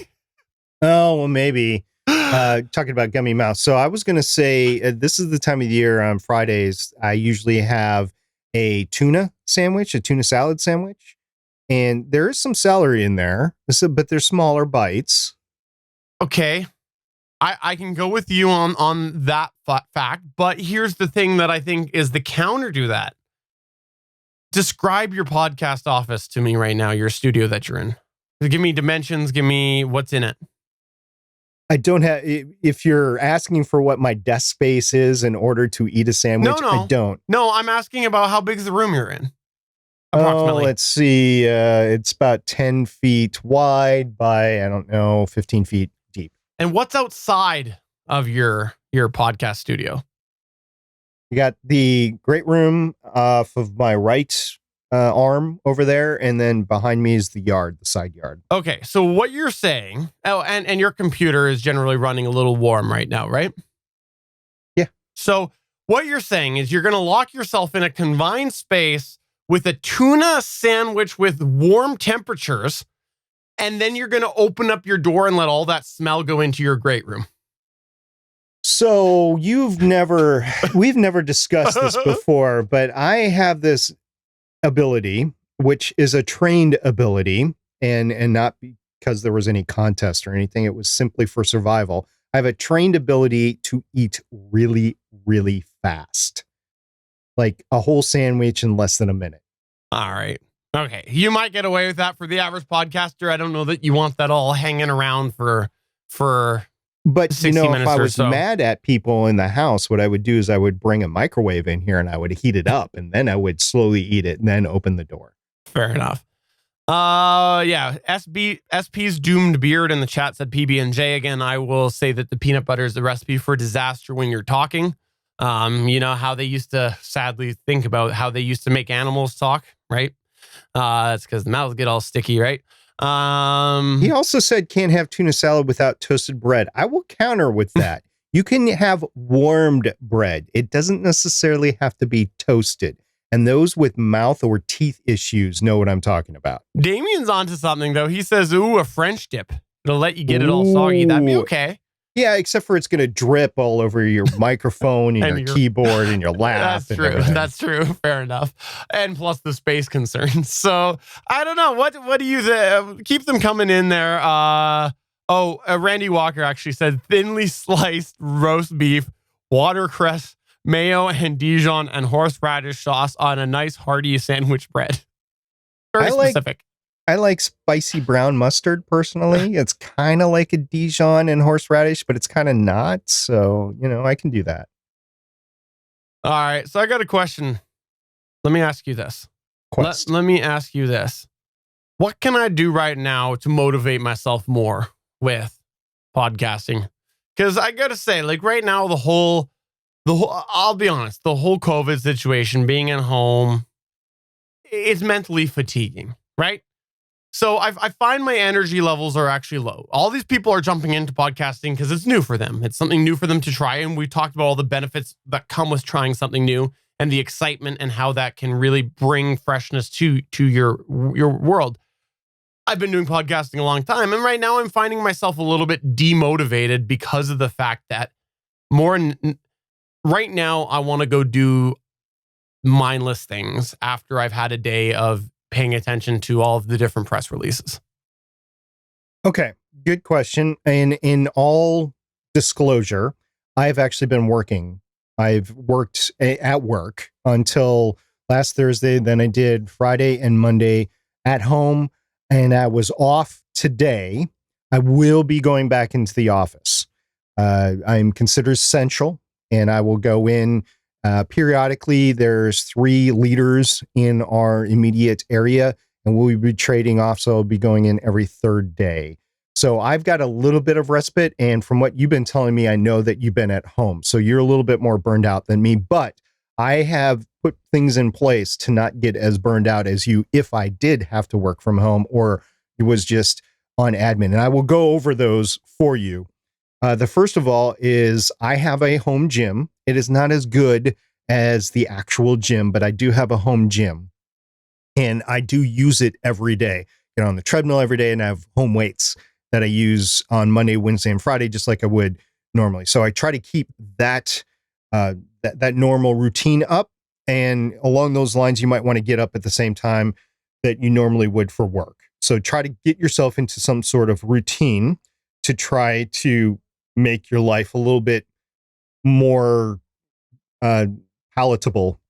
C: Oh, well, maybe. Talking about gummy mouth. So I was going to say this is the time of the year on Fridays. I usually have a tuna sandwich, a tuna salad sandwich. And there is some celery in there, but they're smaller bites.
B: Okay. I can go with you on that fact, but here's the thing that I think is the counter to that. Describe your podcast office to me right now, your studio that you're in. Give me dimensions, give me what's in it.
C: I don't have, if you're asking for what my desk space is in order to eat a sandwich,
B: No.
C: I don't.
B: No, I'm asking about how big is the room you're in? Approximately.
C: Oh, let's see. It's about 10 feet wide by, 15 feet deep.
B: And what's outside of your podcast studio?
C: You got the great room off of my right arm over there, and then behind me is the yard, the side yard.
B: Okay, so what you're saying, and your computer is generally running a little warm right now, right?
C: Yeah.
B: So what you're saying is you're going to lock yourself in a confined space with a tuna sandwich with warm temperatures, and then you're going to open up your door and let all that smell go into your great room.
C: So we've never discussed this before, but I have this ability, which is a trained ability, and not because there was any contest or anything. It was simply for survival. I have a trained ability to eat really, really fast, like a whole sandwich in less than a minute.
B: All right. Okay. You might get away with that for the average podcaster. I don't know that you want that all hanging around for
C: But,
B: 60
C: if
B: minutes
C: I
B: or
C: was
B: so.
C: mad at people in the house, what I would do is I would bring a microwave in here and I would heat it up, and then I would slowly eat it and then open the door.
B: Fair enough. Yeah. SP's Doomed Beard in the chat said PB&J again. I will say that the peanut butter is the recipe for disaster when you're talking. You know how they used to sadly think about how they used to make animals talk, right? That's because the mouths get all sticky, right?
C: He also said can't have tuna salad without toasted bread. I will counter with that. You can have warmed bread. It doesn't necessarily have to be toasted. And those with mouth or teeth issues know what I'm talking about.
B: Damien's onto something though. He says, ooh, a French dip. It'll let you get it all soggy. That'd be okay.
C: Yeah, except for it's going to drip all over your microphone and your keyboard and your lap.
B: That's true. That's true. Fair enough. And plus the space concerns. So I don't know. What do you think? Keep them coming in there. Randy Walker actually said thinly sliced roast beef, watercress, mayo, and Dijon and horseradish sauce on a nice hearty sandwich bread. Very specific.
C: I like spicy brown mustard personally. It's kind of like a Dijon and horseradish, but it's kind of not. So, I can do that.
B: All right. So I got a question. Let me ask you this. Let me ask you this. What can I do right now to motivate myself more with podcasting? Because I got to say, like right now, the whole, I'll be honest, the whole COVID situation, being at home, it's mentally fatiguing, right? So I find my energy levels are actually low. All these people are jumping into podcasting because it's new for them. It's something new for them to try. And we talked about all the benefits that come with trying something new and the excitement and how that can really bring freshness to your world. I've been doing podcasting a long time, and right now I'm finding myself a little bit demotivated because of the fact that right now I want to go do mindless things after I've had a day of paying attention to all of the different press releases.
C: Okay, good question. And in all disclosure, I've actually been working. I've worked at work until last Thursday. Then I did Friday and Monday at home, and I was off today. I will be going back into the office. I'm considered essential, and I will go in periodically. There's 3 leaders in our immediate area, and we'll be trading off. So I'll be going in every 3rd day. So I've got a little bit of respite. And from what you've been telling me, I know that you've been at home. So you're a little bit more burned out than me, but I have put things in place to not get as burned out as you if I did have to work from home or it was just on admin. And I will go over those for you. The first of all is I have a home gym. It is not as good as the actual gym, but I do have a home gym. And I do use it every day. Get on the treadmill every day, and I have home weights that I use on Monday, Wednesday, and Friday, just like I would normally. So I try to keep that that normal routine up. And along those lines, you might want to get up at the same time that you normally would for work. So try to get yourself into some sort of routine to try to make your life a little bit more palatable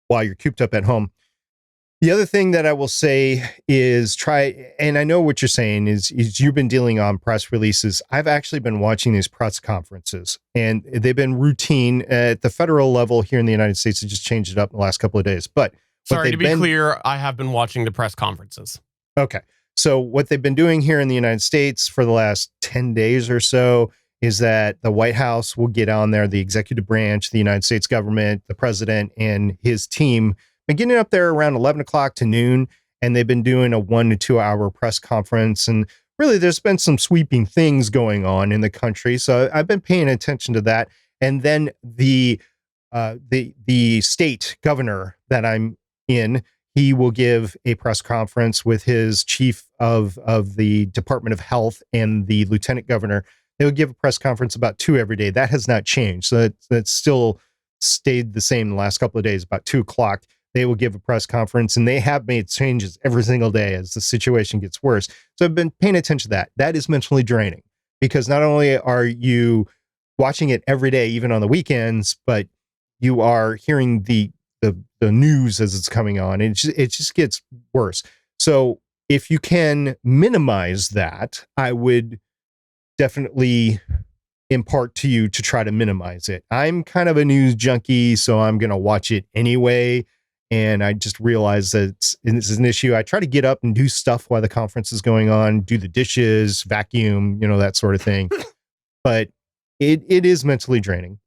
C: while you're cooped up at home. The other thing that I will say is try, and I know what you're saying is you've been dealing on press releases. I've actually been watching these press conferences, and they've been routine at the federal level here in the United States. They just changed it up in the last couple of days. But
B: sorry, to be clear, I have been watching the press conferences.
C: Okay. So what they've been doing here in the United States for the last 10 days or so is that the White House will get on there, the executive branch, the United States government, the president and his team, been getting up there around 11 o'clock to noon, and they've been doing a 1 to 2 hour press conference. And really, there's been some sweeping things going on in the country. So I've been paying attention to that. And then the state governor that I'm in, he will give a press conference with his chief of the Department of Health and the lieutenant governor. They will give a press conference about 2 every day. That has not changed. So that's still stayed the same the last couple of days, about 2 o'clock. They will give a press conference, and they have made changes every single day as the situation gets worse. So I've been paying attention to that. That is mentally draining because not only are you watching it every day, even on the weekends, but you are hearing the news as it's coming on. And it just gets worse. So if you can minimize that, I would definitely impart to you to try to minimize it. I'm kind of a news junkie, so I'm going to watch it anyway. And I just realized that this is an issue. I try to get up and do stuff while the conference is going on, do the dishes, vacuum, that sort of thing. But it is mentally draining.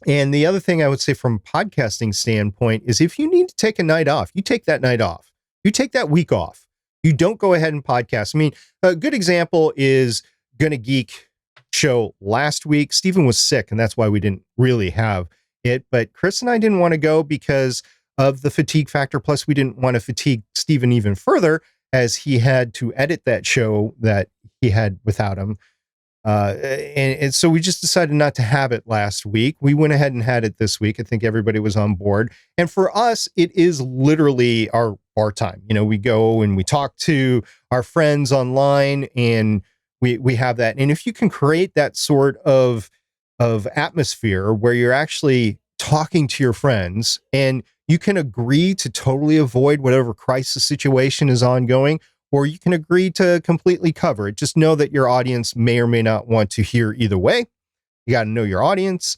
C: And the other thing I would say from a podcasting standpoint is if you need to take a night off, you take that night off. You take that week off. You don't go ahead and podcast. I mean, a good example is Gonna Geek show last week. Stephen was sick, and that's why we didn't really have it. But Chris and I didn't want to go because of the fatigue factor. Plus, we didn't want to fatigue Stephen even further as he had to edit that show that he had without him. And so we just decided not to have it last week. We went ahead and had it this week. I think everybody was on board. And for us, it is literally our time. We go and we talk to our friends online, and we have that. And if you can create that sort of atmosphere where you're actually talking to your friends and you can agree to totally avoid whatever crisis situation is ongoing, or you can agree to completely cover it. Just know that your audience may or may not want to hear either way. You got to know your audience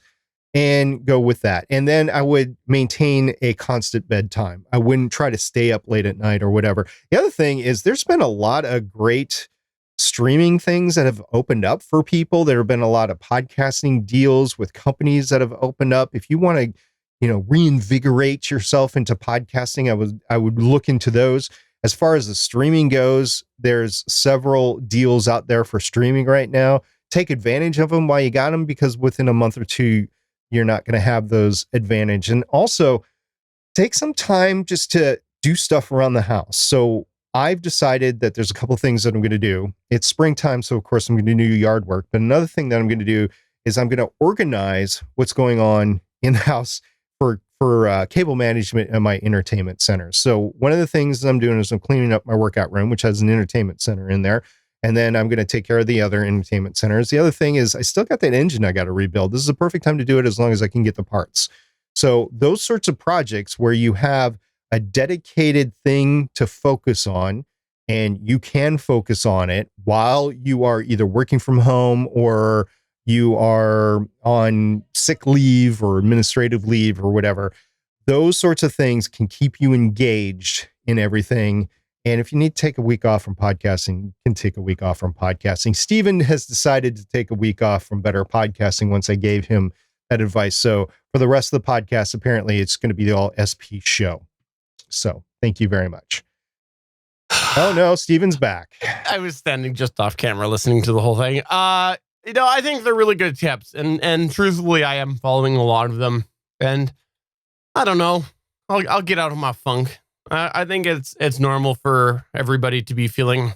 C: and go with that. And then I would maintain a constant bedtime. I wouldn't try to stay up late at night or whatever. The other thing is there's been a lot of great streaming things that have opened up for people. There have been a lot of podcasting deals with companies that have opened up. If you want to, reinvigorate yourself into podcasting, I would look into those. As far as the streaming goes, there's several deals out there for streaming right now. Take advantage of them while you got them, because within a month or two, you're not going to have those advantage. And also take some time just to do stuff around the house. So I've decided that there's a couple things that I'm going to do. It's springtime, so of course I'm going to do yard work. But another thing that I'm going to do is I'm going to organize what's going on in the house for cable management and my entertainment center. So one of the things I'm doing is I'm cleaning up my workout room, which has an entertainment center in there. And then I'm going to take care of the other entertainment centers. The other thing is I still got that engine I got to rebuild. This is a perfect time to do it as long as I can get the parts. So those sorts of projects where you have a dedicated thing to focus on and you can focus on it while you are either working from home or you are on sick leave or administrative leave or whatever, those sorts of things can keep you engaged in everything. And if you need to take a week off from podcasting, you can take a week off from podcasting. Steven has decided to take a week off from Better Podcasting once I gave him that advice. So for the rest of the podcast, apparently it's going to be the all SP show. So thank you very much. Oh no, Steven's back.
B: I was standing just off camera listening to the whole thing. I think they're really good tips, and truthfully, I am following a lot of them. And I don't know, I'll get out of my funk. I think it's normal for everybody to be feeling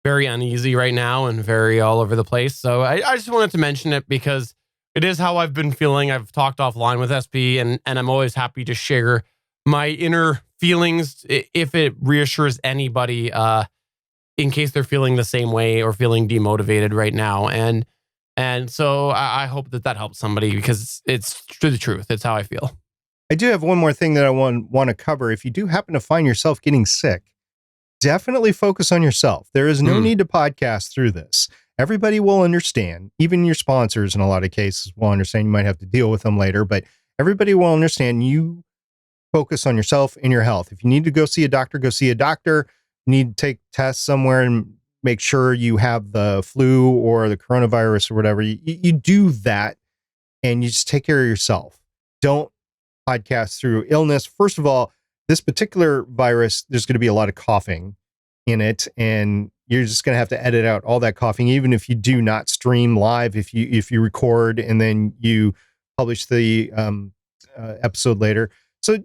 B: very uneasy right now and very all over the place. So I just wanted to mention it because it is how I've been feeling. I've talked offline with SP, and I'm always happy to share my inner feelings if it reassures anybody in case they're feeling the same way or feeling demotivated right now. And so I hope that helps somebody because it's the truth. It's how I feel.
C: I do have one more thing that I want to cover. If you do happen to find yourself getting sick, definitely focus on yourself. There is no need to podcast through this. Everybody will understand. Even your sponsors in a lot of cases will understand. You might have to deal with them later, but everybody will understand. You focus on yourself and your health. If you need to go see a doctor, go see a doctor. You need to take tests somewhere and make sure you have the flu or the coronavirus or whatever. You do that and you just take care of yourself. Don't podcast through illness. First of all, this particular virus, there's going to be a lot of coughing in it, and you're just going to have to edit out all that coughing, even if you do not stream live, if you record and then you publish the episode later. So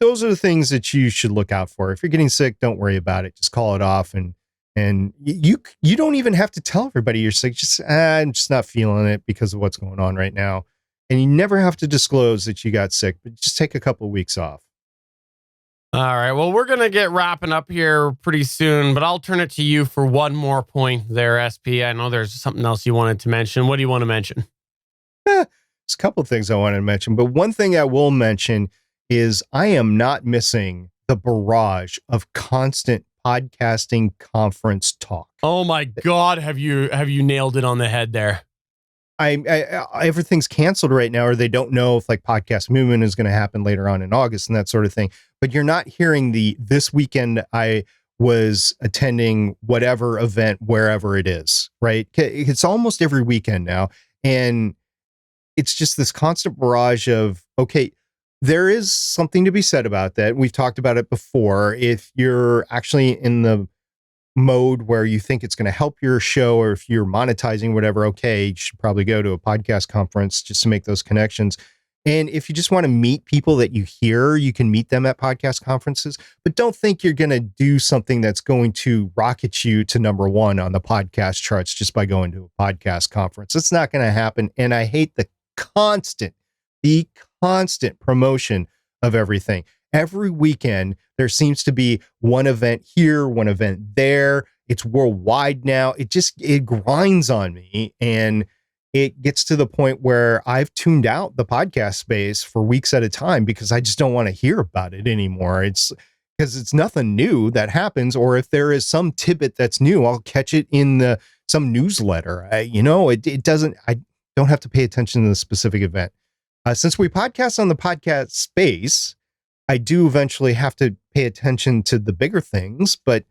C: those are the things that you should look out for. If you're getting sick, don't worry about it. Just call it off. And you don't even have to tell everybody you're sick. Just, I'm just not feeling it because of what's going on right now. And you never have to disclose that you got sick, but just take a couple of weeks off.
B: All right. Well, we're going to get wrapping up here pretty soon, but I'll turn it to you for one more point there, SP. I know there's something else you wanted to mention. What do you want to mention?
C: There's a couple of things I wanted to mention, but one thing I will mention is I am not missing the barrage of constant podcasting conference talk.
B: Oh my God. Have you nailed it on the head there?
C: Everything's canceled right now, or they don't know if like Podcast Movement is going to happen later on in August and that sort of thing. But you're not hearing this weekend I was attending whatever event, wherever it is, right? It's almost every weekend now. And it's just this constant barrage of, okay, there is something to be said about that. We've talked about it before. If you're actually in the mode where you think it's going to help your show, or if you're monetizing whatever, okay, you should probably go to a podcast conference just to make those connections. And if you just want to meet people that you hear, you can meet them at podcast conferences, but don't think you're going to do something that's going to rocket you to number one on the podcast charts just by going to a podcast conference. It's not going to happen. And I hate the constant promotion of everything. Every weekend, there seems to be one event here, one event there. It's worldwide now. It grinds on me. And it gets to the point where I've tuned out the podcast space for weeks at a time because I just don't want to hear about it anymore. It's because it's nothing new that happens. Or if there is some tidbit that's new, I'll catch it in some newsletter. It doesn't, I don't have to pay attention to the specific event. Since we podcast on the podcast space, I do eventually have to pay attention to the bigger things, but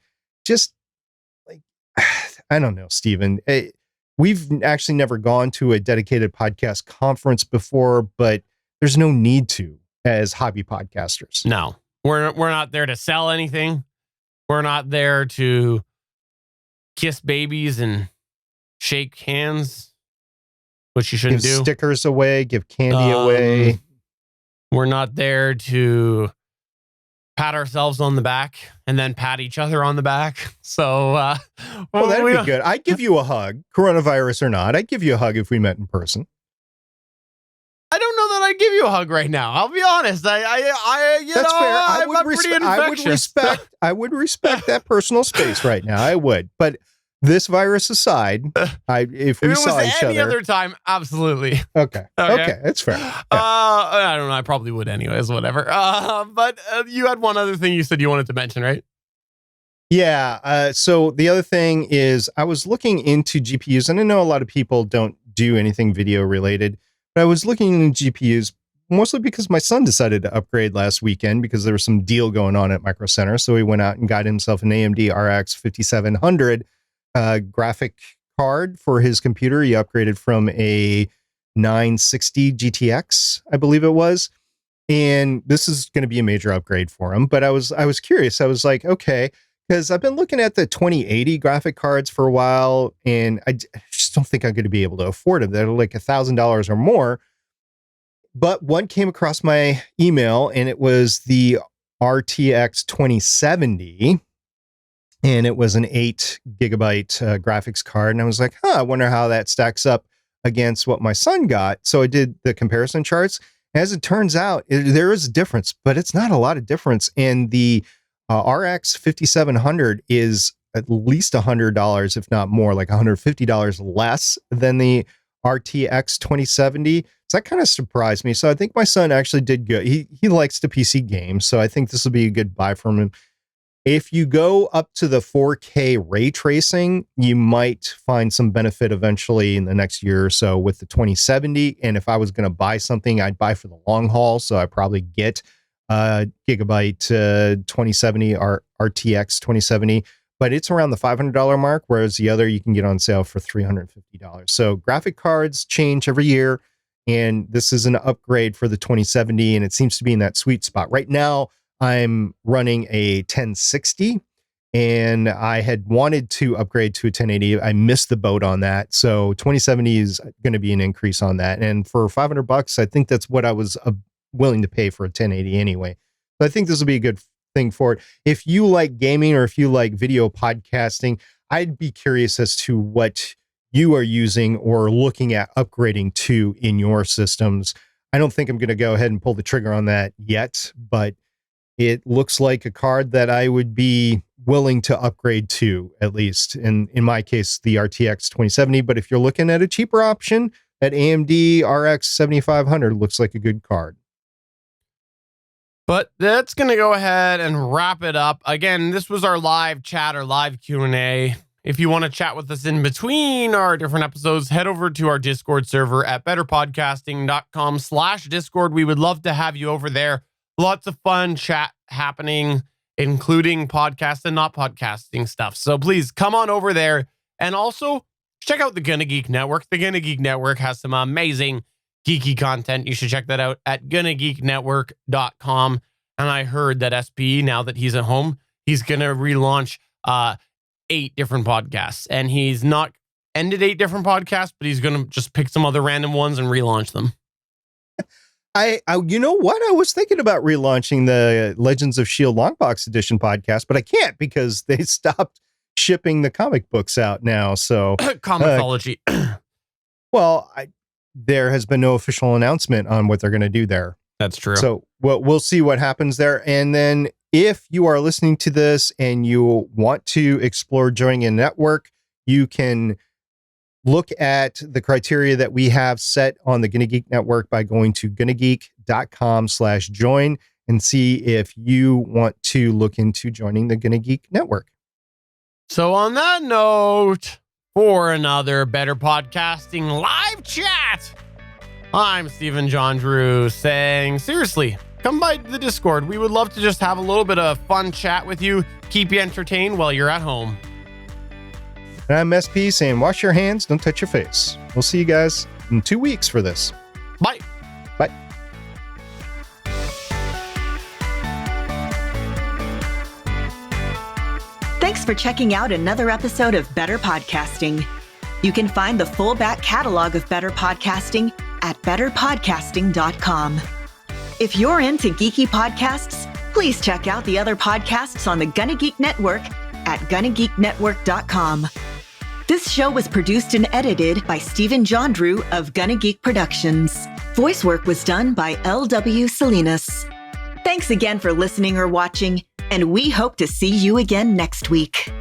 C: just like, I don't know, Steven, we've actually never gone to a dedicated podcast conference before, but there's no need to as hobby podcasters.
B: No, we're not there to sell anything. We're not there to kiss babies and shake hands, which you shouldn't
C: give
B: do.
C: Stickers away, give candy away.
B: We're not there to pat ourselves on the back and then pat each other on the back. So,
C: well, that'd be good. I'd give you a hug, coronavirus or not. I'd give you a hug if we met in person.
B: I don't know that I'd give you a hug right now. I'll be honest. That's
C: fair. I would respect that personal space right now. I would. But this virus aside, if we saw each other,
B: any other time, absolutely.
C: Okay, that's fair. Yeah.
B: I don't know. I probably would anyways. Whatever. But you had one other thing you said you wanted to mention, right?
C: Yeah. So the other thing is, I was looking into GPUs, and I know a lot of people don't do anything video related. I was looking into GPUs mostly because my son decided to upgrade last weekend because there was some deal going on at Micro Center. So he went out and got himself an AMD RX 5700 graphic card for his computer. He upgraded from a 960 GTX, I believe it was. And this is going to be a major upgrade for him. But I was curious. I was like, okay, because I've been looking at the 2080 graphic cards for a while, and I just don't think I'm going to be able to afford them. They're like $1,000 or more. But one came across my email, and it was the RTX 2070, and it was an 8 gigabyte graphics card. And I was like, I wonder how that stacks up against what my son got. So I did the comparison charts. As it turns out, there is a difference, but it's not a lot of difference. And the RX 5700 is at least $100, if not more, like $150 less than the RTX 2070. So that kind of surprised me. So I think my son actually did good. He likes to PC game, so I think this will be a good buy from him. If you go up to the 4K ray tracing, you might find some benefit eventually in the next year or so with the 2070. And if I was going to buy something, I'd buy for the long haul. So I'd probably get Gigabyte 2070 or RTX 2070, but it's around the $500 mark, whereas the other you can get on sale for $350. So graphic cards change every year, and this is an upgrade for the 2070, and it seems to be in that sweet spot. Right now, I'm running a 1060, and I had wanted to upgrade to a 1080. I missed the boat on that, so 2070 is going to be an increase on that. And for $500, I think that's what I was willing to pay for a 1080 anyway. So I think this will be a good thing for it. If you like gaming or if you like video podcasting, I'd be curious as to what you are using or looking at upgrading to in your systems. I don't think I'm going to go ahead and pull the trigger on that yet, but it looks like a card that I would be willing to upgrade to, at least in my case, the RTX 2070. But if you're looking at a cheaper option, that AMD RX 7500 looks like a good card.
B: But that's going to go ahead and wrap it up. Again, this was our live chat or live Q&A. If you want to chat with us in between our different episodes, head over to our Discord server at betterpodcasting.com/Discord. We would love to have you over there. Lots of fun chat happening, including podcast and not podcasting stuff. So please come on over there. And also check out the Gonna Geek Network. The Gonna Geek Network has some amazing geeky content. You should check that out at gonnageeknetwork.com. And I heard that SP, now that he's at home, he's going to relaunch 8 different podcasts. And he's not ended 8 different podcasts, but he's going to just pick some other random ones and relaunch them.
C: I you know what? I was thinking about relaunching the Legends of S.H.I.E.L.D. Longbox Edition podcast, but I can't because they stopped shipping the comic books out now. So
B: Comixology.
C: Well, there has been no official announcement on what they're going to do there.
B: That's true.
C: So we'll see what happens there. And then if you are listening to this and you want to explore joining a network, you can look at the criteria that we have set on the Gonna Geek Network by going to gonnageek.com/join and see if you want to look into joining the Gonna Geek Network.
B: So on that note, for another Better Podcasting live chat, I'm Stephen John Drew saying, seriously, come by the Discord. We would love to just have a little bit of fun chat with you, keep you entertained while you're at home.
C: And I'm SP saying, wash your hands, don't touch your face. We'll see you guys in 2 weeks for this.
B: Bye.
C: Bye.
D: Thanks for checking out another episode of Better Podcasting. You can find the full back catalog of Better Podcasting at betterpodcasting.com. If you're into geeky podcasts, Please check out the other podcasts on the Gonna Geek Network at GonnaGeekNetwork.com. This show was produced and edited by Stephen John Drew of Gonna Geek Productions. Voice work was done by L.W. Salinas. Thanks again for listening or watching, and we hope to see you again next week.